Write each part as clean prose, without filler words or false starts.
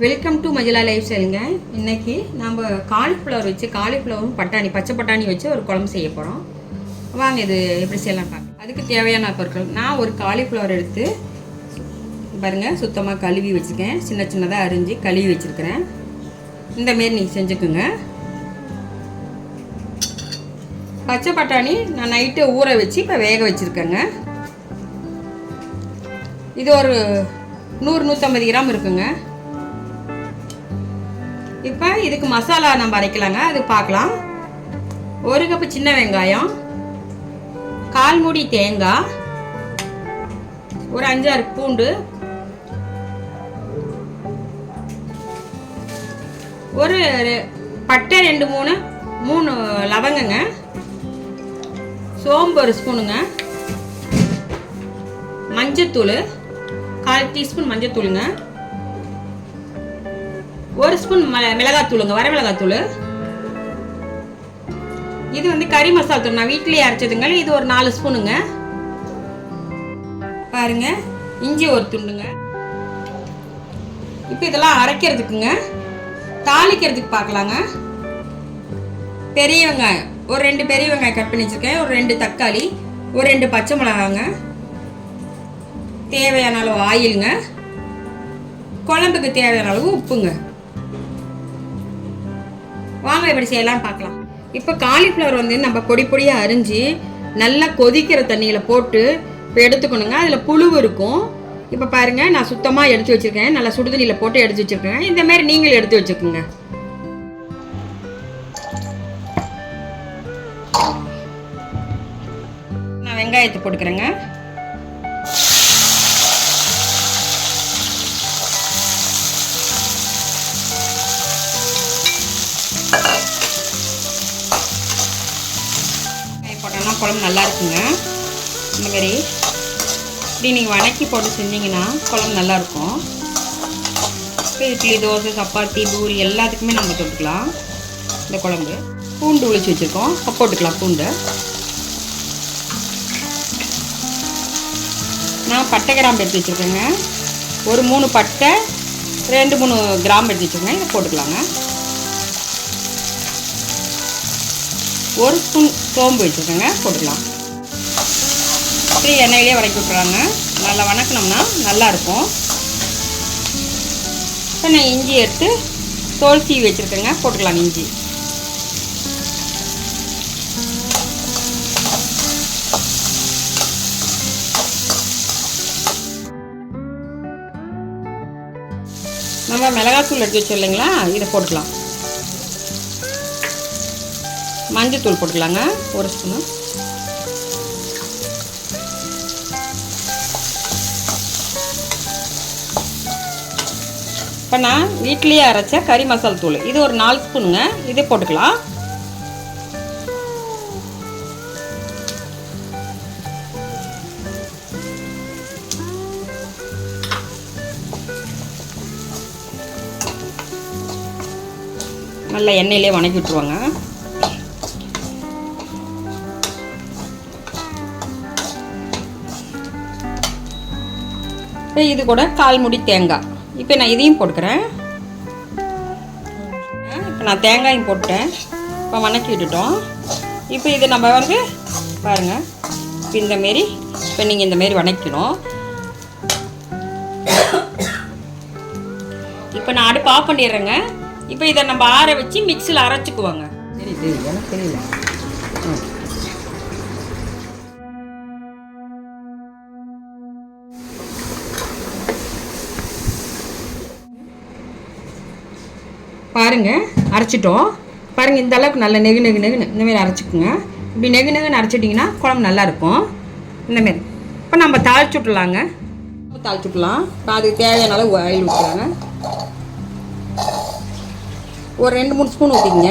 Welcome to Majila life ஸ்டைலுங்க. இன்றைக்கி நம்ம காலிஃப்ளவர் வச்சு காலிஃப்ளவரும் பட்டாணி பச்சை பட்டாணி வச்சு ஒரு குழம்பு செய்ய போகிறோம். வாங்க இது எப்படி செய்யலாம் பார்க்கலாம். அதுக்கு தேவையான பொருட்கள், நான் ஒரு காலிஃப்ளவர் எடுத்து பாருங்கள் சுத்தமாக கழுவி வச்சுருக்கேன். சின்ன சின்னதாக அரிஞ்சு கழுவி வச்சுருக்கிறேன். இந்தமாரி நீங்கள் செஞ்சுக்குங்க. பச்சை பட்டாணி நான் நைட்டு ஊற வச்சு இப்போ வேக வச்சுருக்கேங்க. இது ஒரு 100-150 கிராம் இருக்குங்க. இப்போ இதுக்கு மசாலா நம்ம அரைக்கலாங்க, அது பார்க்கலாம். 1 கப்பு சின்ன வெங்காயம், 1/4 மூடி தேங்காய், ஒரு 5-6 பூண்டு, ஒரு பட்டை 2-3 லவங்கங்க, சோம்பு 1 ஸ்பூனுங்க, மஞ்சத்தூள் 1/4 டீஸ்பூன் மஞ்சத்தூளுங்க, 1 ஸ்பூன் மிளகாத்தூளுங்க, வர மிளகாத்தூள். இது வந்து கறி மசாலா தூள், நான் வீட்டிலேயே அரைச்சதுங்க. இது ஒரு 4 ஸ்பூனுங்க. பாருங்க, இஞ்சி 1 துண்டுங்க. இப்போ இதெல்லாம் அரைக்கிறதுக்குங்க. தாளிக்கிறதுக்கு பார்க்கலாங்க. பெரிய வெங்காயம், ஒரு 2 பெரிய வெங்காயம் கட் பண்ணி வச்சுருக்கேன், ஒரு 2 தக்காளி, ஒரு 2 பச்சை மிளகாங்க, தேவையான அளவு ஆயிலுங்க, குழம்புக்கு தேவையான அளவு உப்புங்க. வாங்க எப்படி செய்யலாம் பார்க்கலாம். இப்போ காலிஃப்ளவர் வந்து நம்ம பொடி பொடியாக அரிஞ்சு நல்லா கொதிக்கிற தண்ணியில் போட்டு இப்போ எடுத்துக்கணுங்க. அதில் புழு இருக்கும். இப்போ பாருங்கள், நான் சுத்தமாக எடுத்து வச்சுருக்கேன். நல்லா சுடு தண்ணியில் போட்டு எடுத்து வச்சுருக்கேன். இந்தமாரி நீங்களும் எடுத்து வச்சுக்கோங்க. நான் வெங்காயத்தை போட்டுக்கிறேங்க. போட்டோம்னா குழம்பு நல்லா இருக்குங்க. இந்தமாரி இப்படி நீங்கள் வணக்கி போட்டு செஞ்சிங்கன்னா குழம்பு நல்லாயிருக்கும். இப்போ இட்லி, தோசை, சப்பாத்தி, பூரி எல்லாத்துக்குமே நம்ம தொட்டுக்கலாம் இந்த குழம்பு. பூண்டு உளிச்சு வச்சுருக்கோம், போட்டுக்கலாம் பூண்டு. நான் பட்டை கிராம்பு எடுத்து வச்சுருக்கேங்க. ஒரு 3 பட்டை, 2-3 கிராம்பு எடுத்து வச்சுருக்கேன். இதை போட்டுக்கலாங்க. 1 ஸ்பூன் சோம்பு வச்சுருக்கேங்க, போட்டுக்கலாம். அப்படியே எண்ணெயிலே வதக்கி விட்டுறாங்க. நல்லா வணக்கினோம்னா நல்லாயிருக்கும். இப்போ நான் இஞ்சி எடுத்து தோல் சீவி வச்சுருக்கேங்க, போட்டுக்கலாம் இஞ்சி. நம்ம மிளகாத்தூள் எடுத்து வச்சோம் இல்லைங்களா, இதை போட்டுக்கலாம். மஞ்சத்தூள் போட்டுக்கலாங்க, 1 ஸ்பூனு. இப்போ நான் வீட்லேயே அரைச்ச கறி மசாலா தூள், இது ஒரு 4 ஸ்பூனுங்க. இதே போட்டுக்கலாம். நல்லா எண்ணெயிலே வணக்கி விட்டுருவாங்க. இப்போ இது கூட 1/4 மூடி தேங்காய். இப்போ நான் இதையும் போட்டுக்கிறேன். இப்போ நான் தேங்காயும் போட்டேன். இப்போ வணக்கி விட்டுட்டோம். இப்போ இதை நம்ம வந்து பாருங்கள், இப்போ இந்தமாரி இப்போ நீங்கள் இந்தமாரி வணக்கணும். இப்போ நான் அடுப்பு ஆஃப் பண்ணிடுறேங்க. இப்போ இதை நம்ம ஆற வச்சு மிக்சியில் அரைச்சிக்குவாங்க. எனக்கு தெரியல. பாருங்கள், அரைச்சிட்டோம். பாருங்கள், இந்த அளவுக்கு நல்ல நெகு இந்தமாரி அரைச்சிக்குங்க. இப்படி நெகுன்னு அரைச்சிட்டிங்கன்னா குழம்பு நல்லாயிருக்கும். இந்தமாரி இப்போ நம்ம தாளிச்சு விட்டுலாங்க. தாளிச்சு விட்டுலாம். இப்போ அதுக்கு தேவையான அளவு ஆயில் ஊற்றுறாங்க. ஒரு 2-3 ஸ்பூன் ஊற்றிங்க.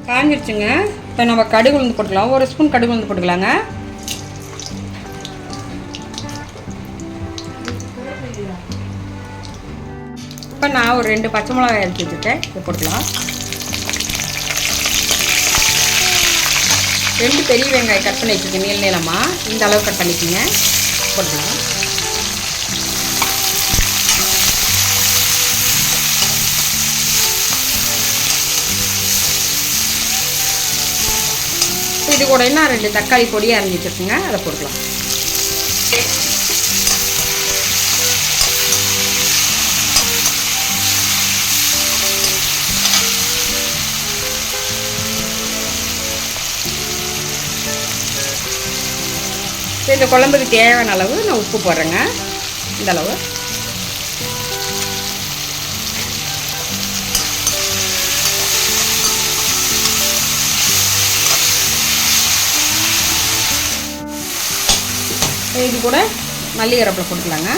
காஞ்சிடுச்சுங்க. இப்போ நம்ம கடுகு உளுந்து போட்டுக்கலாம். 1 ஸ்பூன் கடுகு உளுந்து போட்டுக்கலாங்க. இப்போ நான் ஒரு 2 பச்சை மிளகாய் எடுத்து வச்சுருக்கேன், இதை போட்டுக்கலாம். 2 பெரிய வெங்காயம் கட் பண்ணி வச்சுருக்கேன் நீளமாக, இந்த அளவு கட் பண்ணிக்கோங்க, போட்டுக்கலாம். இது கூட என்ன 2 தக்காளி பொடியாக அரைஞ்சி வச்சுருக்குங்க, அதை போட்டுக்கலாம். இந்த குழம்புக்கு தேவையான அளவு நான் உப்பு போடுறேங்க. இந்த அளவு. இது கூட மல்லி கருவேப்பிலை போட்டுக்கலாங்க.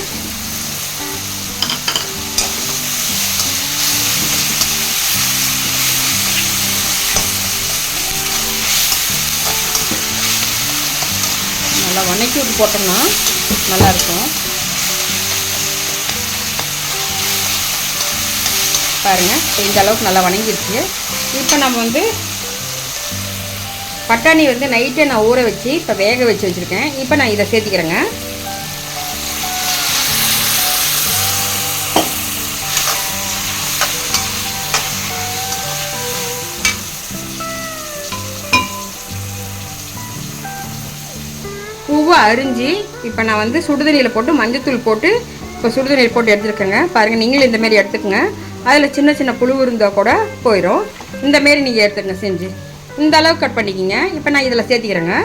நல்லா வணக்கி விட்டு போட்டோம்னா நல்லாயிருக்கும். பாருங்கள், இந்த அளவுக்கு நல்லா வணங்கிடுச்சு. இப்போ நம்ம வந்து பட்டாணி வந்து நைட்டே நான் ஊற வச்சு இப்போ வேக வச்சு வச்சுருக்கேன். இப்போ நான் இதை சேர்த்திக்கிறேங்க. பூவை அரிஞ்சு இப்போ நான் வந்து சுடுதண்ணியில் போட்டு மஞ்சத்தூள் போட்டு இப்போ சுடுதண்ணியில் போட்டு எடுத்துருக்கேங்க. பாருங்கள், நீங்களும் இந்தமாரி எடுத்துக்கோங்க. அதில் சின்ன சின்ன புழு இருந்தால் கூட போயிடும். இந்தமாரி நீங்கள் எடுத்துக்கங்க செஞ்சு. இந்த அளவுக்கு கட் பண்ணிக்கிங்க. இப்போ நான் இதில் சேர்த்திக்கிறேங்க.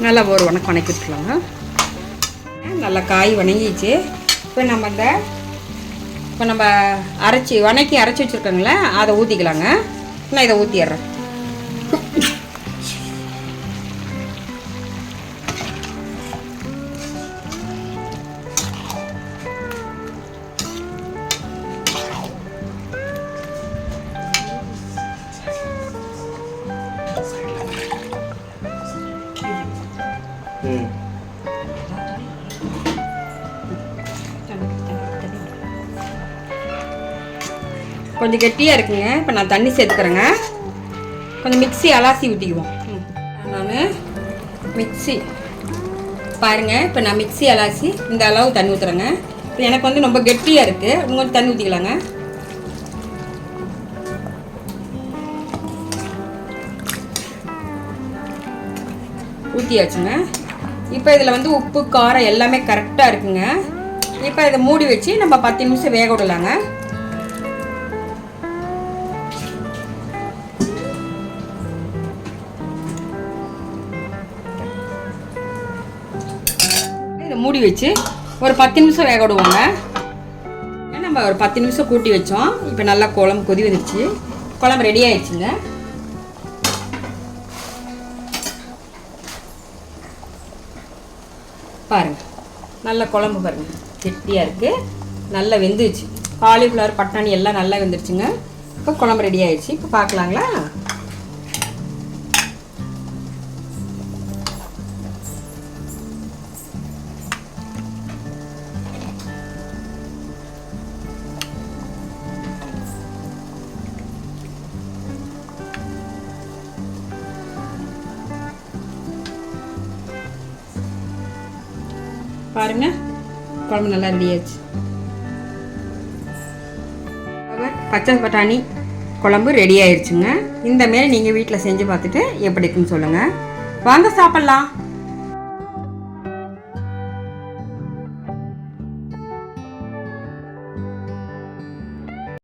நல்லா ஒரு வணக்கி விட்டுலாங்க. நல்லா காய் வணங்கிச்சு. இப்போ நம்ம அரைச்சி வச்சுருக்கோங்களே, அதை ஊற்றிக்கலாங்க. நான் இதை ஊற்றிடுறேன். கொஞ்சம் கெட்டியாக இருக்குங்க. இப்போ நான் தண்ணி சேர்த்துக்கிறேங்க. கொஞ்சம் மிக்ஸி அலாசி ஊற்றிக்குவோம். நான் மிக்ஸி பாருங்கள், இப்போ நான் மிக்ஸி அலாசி இந்த அளவு தண்ணி ஊற்றுறேங்க. இப்போ எனக்கு வந்து ரொம்ப கெட்டியாக இருக்குது. கொஞ்சம் தண்ணி ஊற்றிக்கலாங்க. ஊற்றியாச்சுங்க. இப்போ இதில் வந்து உப்பு காரம் எல்லாமே கரெக்டாக இருக்குங்க. இப்போ இதை மூடி வச்சு நம்ம 10 நிமிஷம் வேக விடலாங்க. இதை மூடி வச்சு ஒரு 10 நிமிஷம் வேக விடுவோங்க. நம்ம ஒரு 10 நிமிஷம் கூட்டி வச்சோம். இப்போ நல்லா குழம்பு கொதி வந்துடுச்சு. குழம்பு ரெடி ஆயிடுச்சுங்க. பாருங்கள், நல்ல குழம்பு பாருங்கள், கெட்டியாக இருக்குது. நல்லா வெந்துச்சு. காலிஃப்ளவர் பட்டாணி எல்லாம் நல்லா வெந்துருச்சுங்க. இப்போ குழம்பு ரெடி ஆயிடுச்சு. இப்போ பார்க்கலாங்களா? பாருங்க, குழம்பு நல்லா ரெடி ஆயிடுச்சு. பச்சை பட்டாணி குழம்பு ரெடி ஆயிடுச்சுங்க. இந்த மாரி நீங்கள் வீட்டில் செஞ்சு பார்த்துட்டு எப்படி இருக்குன்னு சொல்லுங்கள். வாங்க சாப்பிட்லாம்.